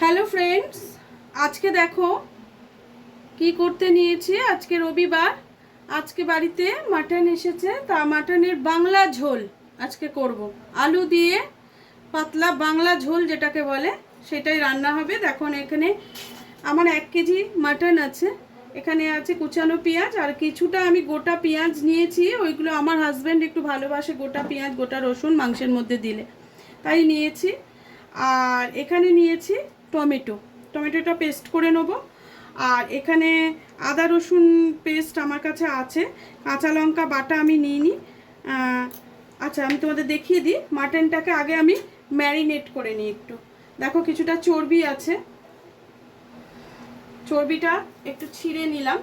Hello friends, আজকে দেখো কি করতে নিয়েছি। আজকে রবিবার, আজকে বাড়িতে মাটন এসেছে, তা মাটনের বাংলা ঝোল আজকে করব। আলু দিয়ে পাতলা বাংলা ঝোল যেটাকে বলে সেটাই রান্না হবে। দেখুন এখানে আমার 1 কেজি মাটন আছে। এখানে আছে কুচানো পেঁয়াজ আর কিছুটা আমি গোটা পেঁয়াজ নিয়েছি। ওইগুলো আমার হাজব্যান্ড একটু ভালোবাসে গোটা পেঁয়াজ গোটা রসুন মাংসের মধ্যে দিলে, তাই নিয়েছি। আর এখানে নিয়েছি টমেটোটা পেস্ট করে নেব। আর এখানে আদা রসুন পেস্ট আমার কাছে আছে, কাঁচা লঙ্কা বাটা আমি নিইনি। আচ্ছা, আমি তোমাদের দেখিয়ে দিই। মাটনটাকে আগে আমি ম্যারিনেট করে নিই একটু। দেখো কিছুটা চর্বি আছে, চর্বিটা একটু ছিঁড়ে নিলাম।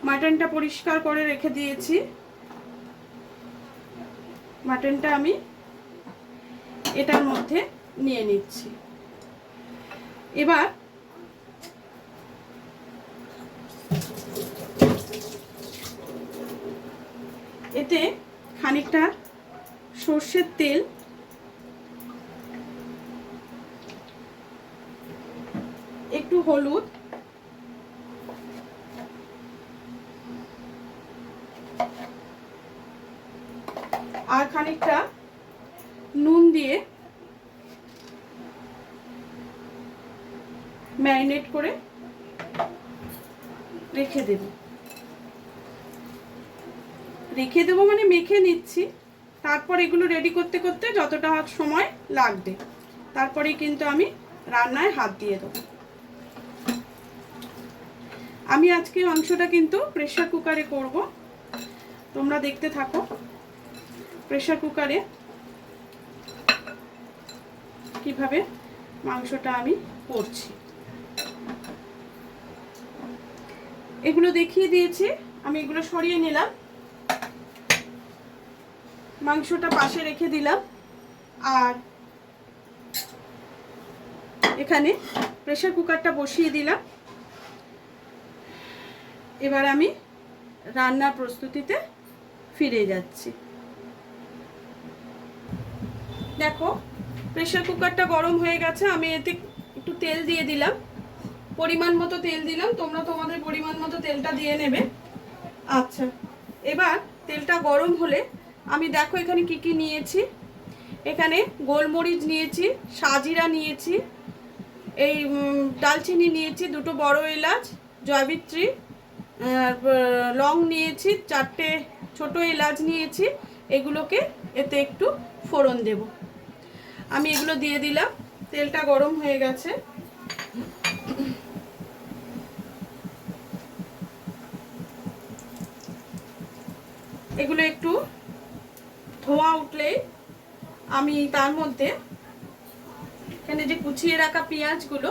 মাটনটা পরিষ্কার করে রেখে দিয়েছি। মাটনটা আমি এটার মধ্যে নিয়ে নিচ্ছি। এবার এতে খানিকটা সর্ষের তেল, একটু হলুদ, আর খানিকটা নুন দিয়ে ম্যারিনেট করে রেখে দেবো মানে মেখে নিচ্ছি। তারপর এগুলো রেডি করতে করতে যতটা সময় লাগবে, তারপরেই কিন্তু আমি রান্নায় হাত দিয়ে দেবো। আমি আজকে মাংসটা কিন্তু প্রেসার কুকারে করব, তোমরা দেখতে থাকো। প্রেসার কুকারে কিভাবে মাংসটা আমি করছি এগুলো দেখিয়ে দিয়েছি। আমি এগুলো সরিয়ে নিলাম, মাংসটা পাশে রেখে দিলাম। আর এখানে প্রেসার কুকারটা বসিয়ে দিলাম। এবার আমি রান্নার প্রস্তুতিতে ফিরে যাচ্ছি। দেখো প্রেসার কুকারটা গরম হয়ে গেছে। আমি এতে একটু তেল দিয়ে দিলাম, পরিমাণ মতো তেল দিলাম। তোমরা তোমাদের পরিমাণ মতো তেলটা দিয়ে নেবে। আচ্ছা, এবার তেলটা গরম হলে আমি দেখো এখানে কি কি নিয়েছি। এখানে গোলমরিচ নিয়েছি, সাজিরা নিয়েছি, এই দালচিনি নিয়েছি, 2টো বড় এলাচ, জয়িত্রী, লং নিয়েছি, 4টে ছোট এলাচ নিয়েছি। এগুলোকে এতে একটু ফোড়ন দেব। আমি এগুলো দিয়ে দিলাম। তেলটা গরম হয়ে গেছে। এগুলো একটু ধোঁয়া উঠলেই আমি তার মধ্যে এখানে যে কুচিয়ে রাখা পেঁয়াজগুলো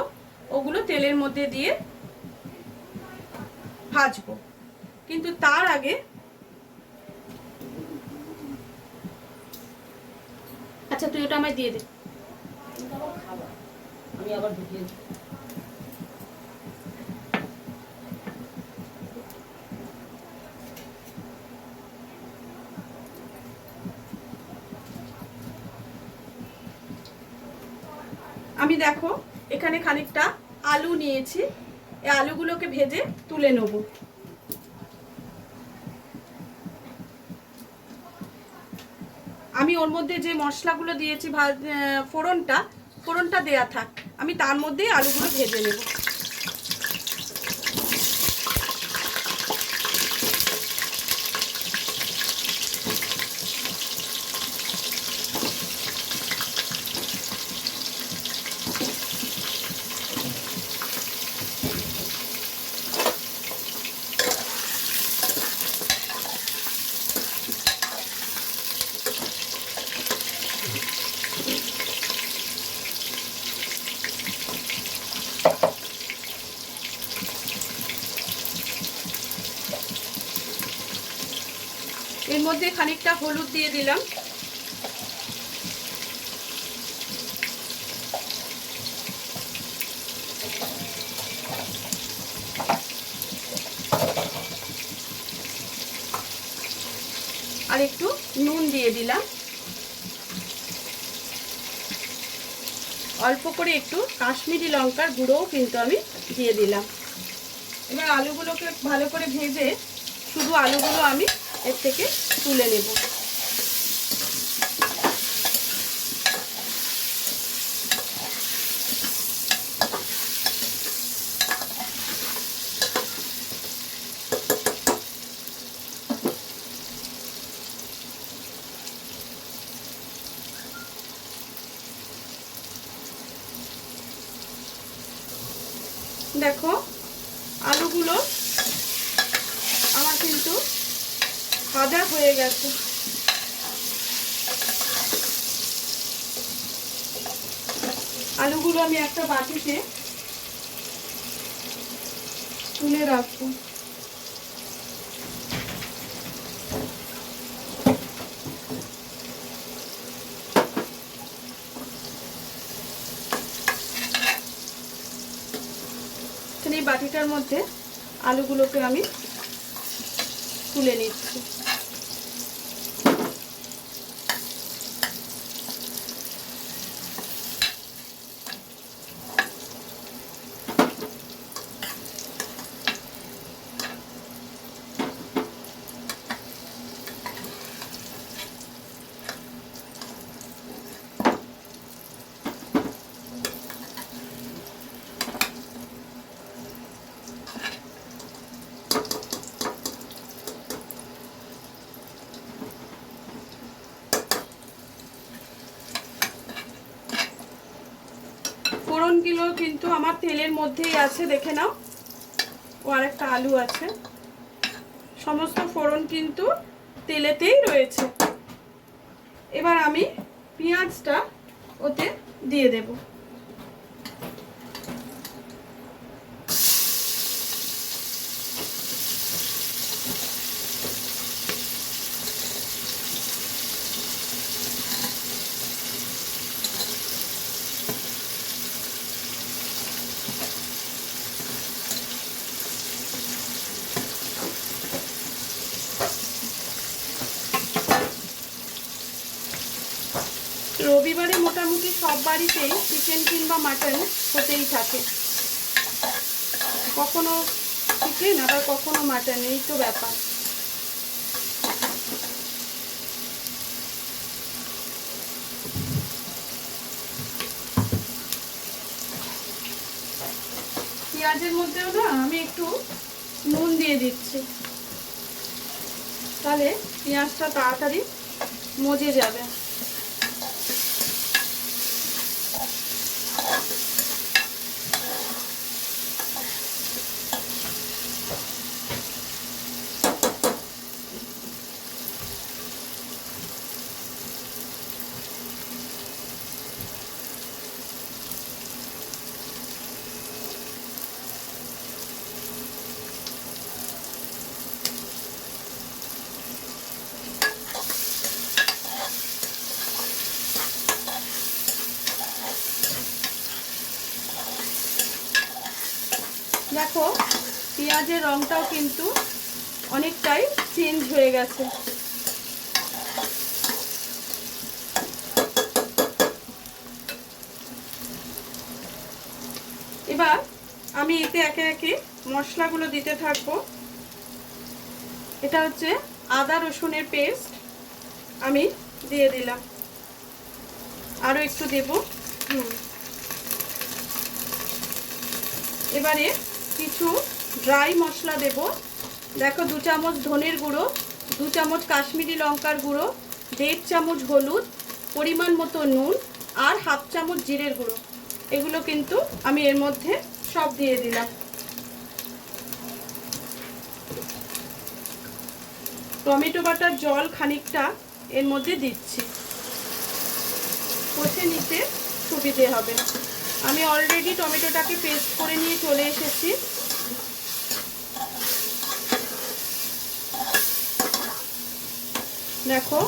ওগুলো তেলের মধ্যে দিয়ে ভাজবো। কিন্তু তার আগে আচ্ছা তুই ওটা আমায় দিয়ে দে। আমি আবার ঢুকিয়ে দিই। আমি দেখো এখানে খানিকটা আলু নিয়েছি, এই আলুগুলোকে ভেজে তুলে নেব। আমি ওর মধ্যে যে মশলাগুলো দিয়েছি ফোড়নটা দেয়া থাক, আমি তার মধ্যেই আলুগুলো ভেজে নেব। এর মধ্যে খানিকটা হলুদ দিয়ে দিলাম, আর একটু নুন দিয়ে দিলাম। অল্প করে একটু কাশ্মীরি লঙ্কার গুঁড়োও কিন্তু আমি দিয়ে দিলাম। এবার আলুগুলোকে ভালো করে ভেজে শুধু আলুগুলো আমি এর থেকে তুলে নেব। দেখো আলুগুলো আমার কিন্তু ভাজা হয়ে গেছে। আলুগুলো আমি একটা বাটিতে তুলে রাখবো। এই বাটিটার মধ্যে আলুগুলোকে আমি তুলে নিচ্ছি। ফোড়নগুলো কিন্তু আমার তেলের মধ্যেই আছে, দেখে নাও। ও আরেকটা আলু আছে, সমস্ত ফোড়ন কিন্তু তেলেতেই রয়েছে। এবার আমি পেঁয়াজটা ওতে দিয়ে দেব। রবিবারে মোটামুটি সব বাড়িতেই চিকেন কিংবা মাটন হতেই থাকে, কখনো চিকেন আবার কখনো মাটন, এই তো ব্যাপার। পেঁয়াজের মধ্যেও না আমি একটু নুন দিয়ে দিচ্ছি, তাহলে পেঁয়াজটা তাড়াতাড়ি মজে যাবে। দেখো পেঁয়াজের রংটাও কিন্তু অনেকটাই চেঞ্জ হয়ে গেছে। এবার আমি এতে একে একে মশলাগুলো দিতে থাকবো। এটা হচ্ছে আদা রসুনের পেস্ট, আমি দিয়ে দিলাম, আরও একটু দেব। এবারে কিছু ড্রাই মশলা দেব। দেখো 2 চামচ ধনের গুঁড়ো, 2 চামচ কাশ্মীরি লঙ্কার গুঁড়ো, 1.5 চামচ হলুদ, পরিমাণ মতো নুন আর 1/2 চামচ জিরের গুঁড়ো, এগুলো কিন্তু আমি এর মধ্যে সব দিয়ে দিলাম। টমেটো বাটার জল খানিকটা এর মধ্যে দিচ্ছি, কষে নিতে সুবিধে হবে। আমি অলরেডি টমেটোটাকে পেস্ট করে নিয়ে চলে এসেছি। দেখো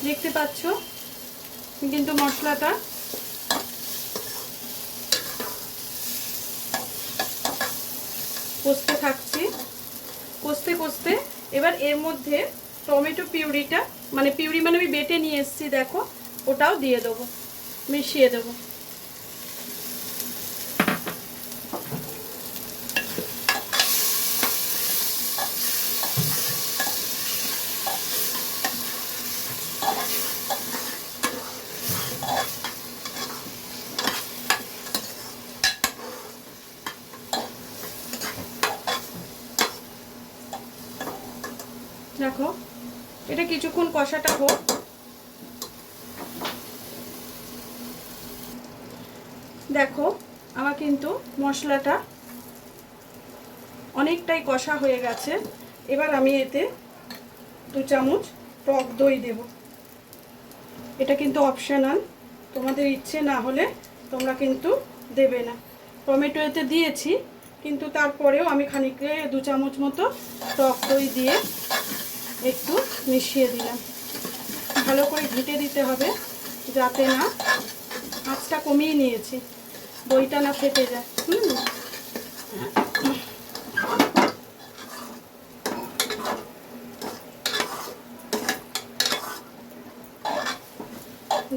দেখতে পাচ্ছ কিন্তু মশলাটা কষতে থাকছি, কষতে কষতে এবার এর মধ্যে টমেটো পিউরিটা, মানে পিউরি মানে আমি বেটে নিয়ে এসেছি দেখো, ওটাও দিয়ে দেবো, মিশিয়ে দেবো। দেখো এটা কিছুক্ষণ কষাটা হোক। দেখো আমার কিন্তু মশলাটা অনেকটাই কষা হয়ে গেছে। এবার আমি এতে 2 চামচ টক দই দেব। এটা কিন্তু অপশনাল, তোমাদের ইচ্ছে না হলে তোমরা কিন্তু দেবে না। টমেটো এতে দিয়েছি, কিন্তু তারপরেও আমি খানিকটা 2 চামচ মতো টক দই দিয়ে একটু মিশিয়ে দিলাম। ভালো করে ঘেঁটে দিতে হবে যাতে না, আঁচটা কমিয়ে নিয়েছি, দইটা না ফেটে যায়।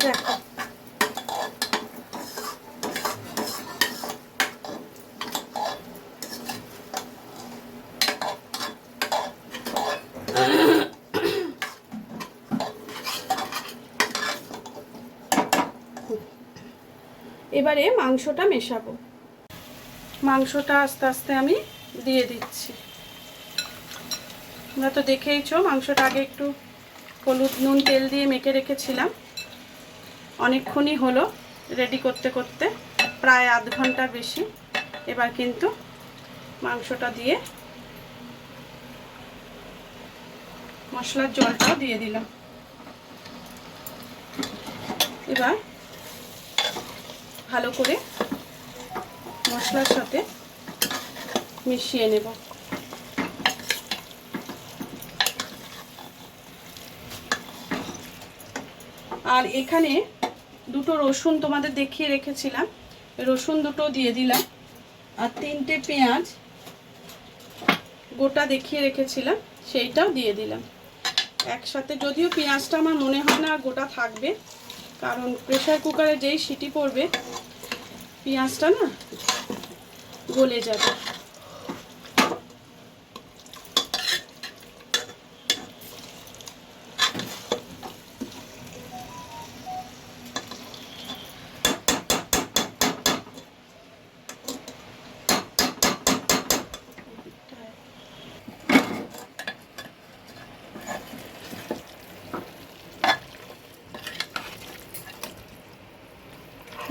দেখো এবারে মাংসটা মেশাবো। মাংসটা আস্তে আস্তে আমি দিয়ে দিচ্ছি। তোমরা তো দেখেইছো মাংসটা আগে একটু হলুদ নুন তেল দিয়ে মেখে রেখেছিলাম। অনেকক্ষণই হলো রেডি করতে করতে, প্রায় আধ ঘন্টার বেশি। এবার কিন্তু মাংসটা দিয়ে মশলার জলটাও দিয়ে দিলাম। এবার ভালো করে মশলার সাথে মিশিয়ে নেব। আর এখানে 2টো রসুন তোমাদের দেখিয়ে রেখেছিলাম, রসুন 2টো দিয়ে দিলাম। আর 3টে পেঁয়াজ গোটা দেখিয়ে রেখেছিলাম, সেইটাও দিয়ে দিলাম একসাথে। যদিও পেঁয়াজটা আমার মনে হয় না গোটা থাকবে, কারণ প্রেসার কুকারে যেই সিটি পড়বে পেঁয়াজটা না গলে যাবে।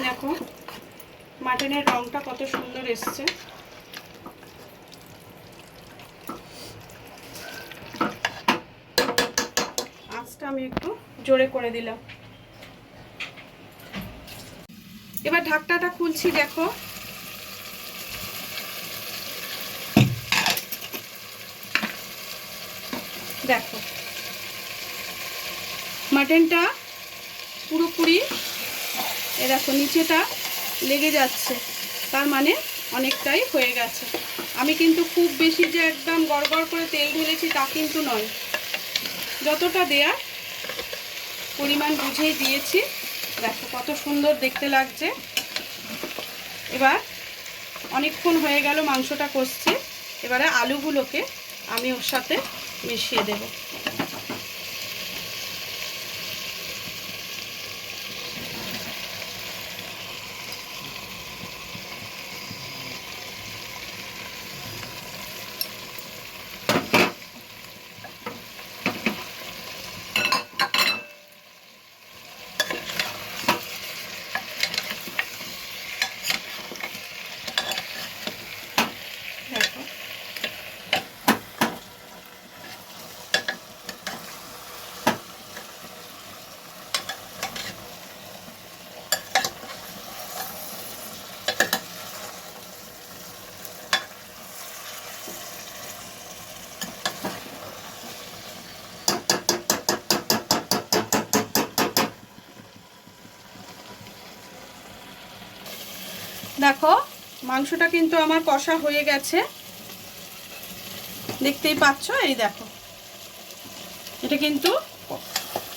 দেখো মাটনের রংটা কত সুন্দর এসছে। আঁচটা আমি একটু জোরে করে দিলাম। এবার ঢাকনাটা খুলছি। দেখো দেখো মাটনটা পুরোপুরি দেখো নিচেটা লেগে যাচ্ছে, তার মানে অনেকটাই হয়ে গেছে। আমি কিন্তু খুব বেশি যে একদম গড়গড় করে তেল ঢেলেছি তা কিন্তু নয়, যতটা দেয়া পরিমাণ বুঝেই দিয়েছি। দেখো কত সুন্দর দেখতে লাগছে। এবার অনেকক্ষণ হয়ে গেল মাংসটা কষছে, এবারে আলুগুলোকে আমি ওর সাথে মিশিয়ে দেব। দেখো মাংসটা কিন্তু আমার কষা হয়ে গেছে, দেখতেই পাচ্ছ। এই দেখো এটা কিন্তু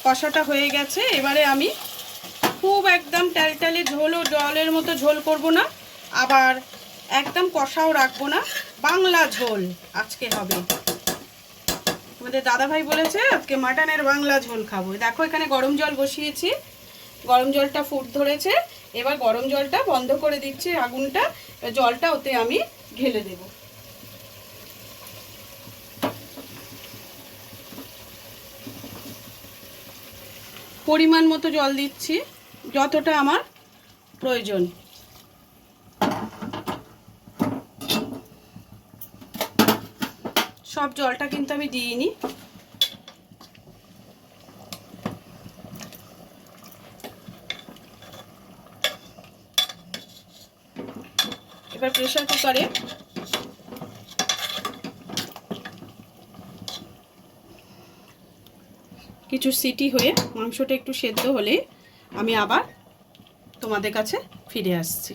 কষাটা হয়ে গেছে। এবারে আমি খুব একদম টালটালে ঝোলও জলের মতো ঝোল করব না, আবার একদম কষাও রাখবো না, বাংলা ঝোল আজকে হবে। আমাদের দাদাভাই বলেছে আজকে মাটনের বাংলা ঝোল খাবো। দেখো এখানে গরম জল বসিয়েছি, গরম জলটা ফুট ধরেছে। এবার গরম জলটা বন্ধ করে দিচ্ছি আগুনটা, জলটা ওতে আমি ঢেলে দেব। পরিমাণ মতো জল দিচ্ছি, যতটা আমার প্রয়োজন। সব জলটা কিন্তু আমি দিইনি। এবার প্রেসার কুকারে কিছু সিটি হয়ে মাংসটা একটু সেদ্ধ হলে আমি আবার তোমাদের কাছে ফিরে আসছি।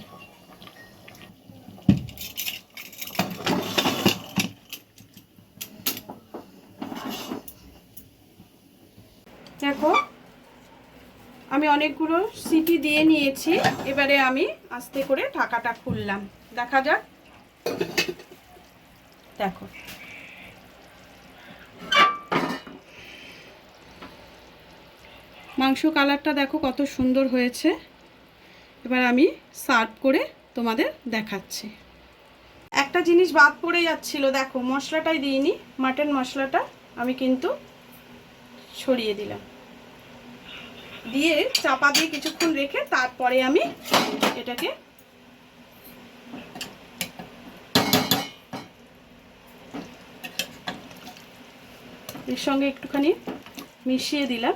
দেখো আমি অনেকগুলো সিটি দিয়ে নিয়েছি, এবারে আমি আস্তে করে ঢাকাটা খুললাম, দেখা যাক। দেখো মাংস কালারটা দেখো কত সুন্দর হয়েছে। এবার আমি সার্ভ করে তোমাদের দেখাচ্ছি। একটা জিনিস বাদ পড়ে যাচ্ছিল, দেখো মশলাটাই দিইনি, মাটন মশলাটা আমি কিন্তু ছড়িয়ে দিলাম, দিয়ে চাপা দিয়ে কিছুক্ষণ রেখে তারপরে আমি এটাকে এর সঙ্গে একটুখানি মিশিয়ে দিলাম।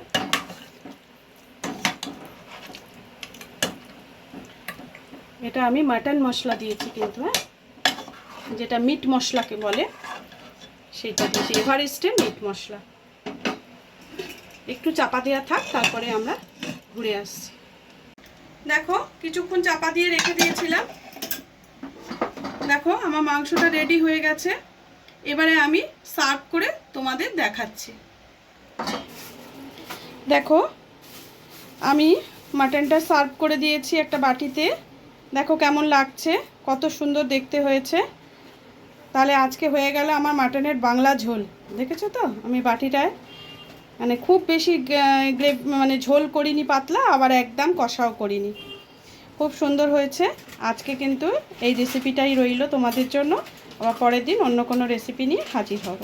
এটা আমি মাটন মশলা দিয়েছি কিন্তু, হ্যাঁ, যেটা মিট মশলাকে বলে সেটা দিয়েছি, এভারেস্টের মিট মশলা। একটু চাপা দেওয়া থাক, তারপরে আমরা ঘুরে আসছি। দেখো কিছুক্ষণ চাপা দিয়ে রেখে দিয়েছিলাম, দেখো আমার মাংসটা রেডি হয়ে গেছে। এবারে আমি সার্ভ করে তোমাদের দেখাচ্ছি। দেখো আমি মাটনটা সার্ভ করে দিয়েছি একটা বাটিতে, দেখো কেমন লাগছে, কত সুন্দর দেখতে হয়েছে। তাহলে আজকে হয়ে গেল আমার মাটনের বাংলা ঝোল। দেখেছো তো আমি বাটিটায় মানে খুব বেশি মানে ঝোল করিনি পাতলা, আবার একদম কষাও করিনি, খুব সুন্দর হয়েছে। আজকে কিন্তু এই রেসিপিটাই রইল তোমাদের জন্য, আবার পরের দিন অন্য কোনো রেসিপি নিয়ে হাজির হব।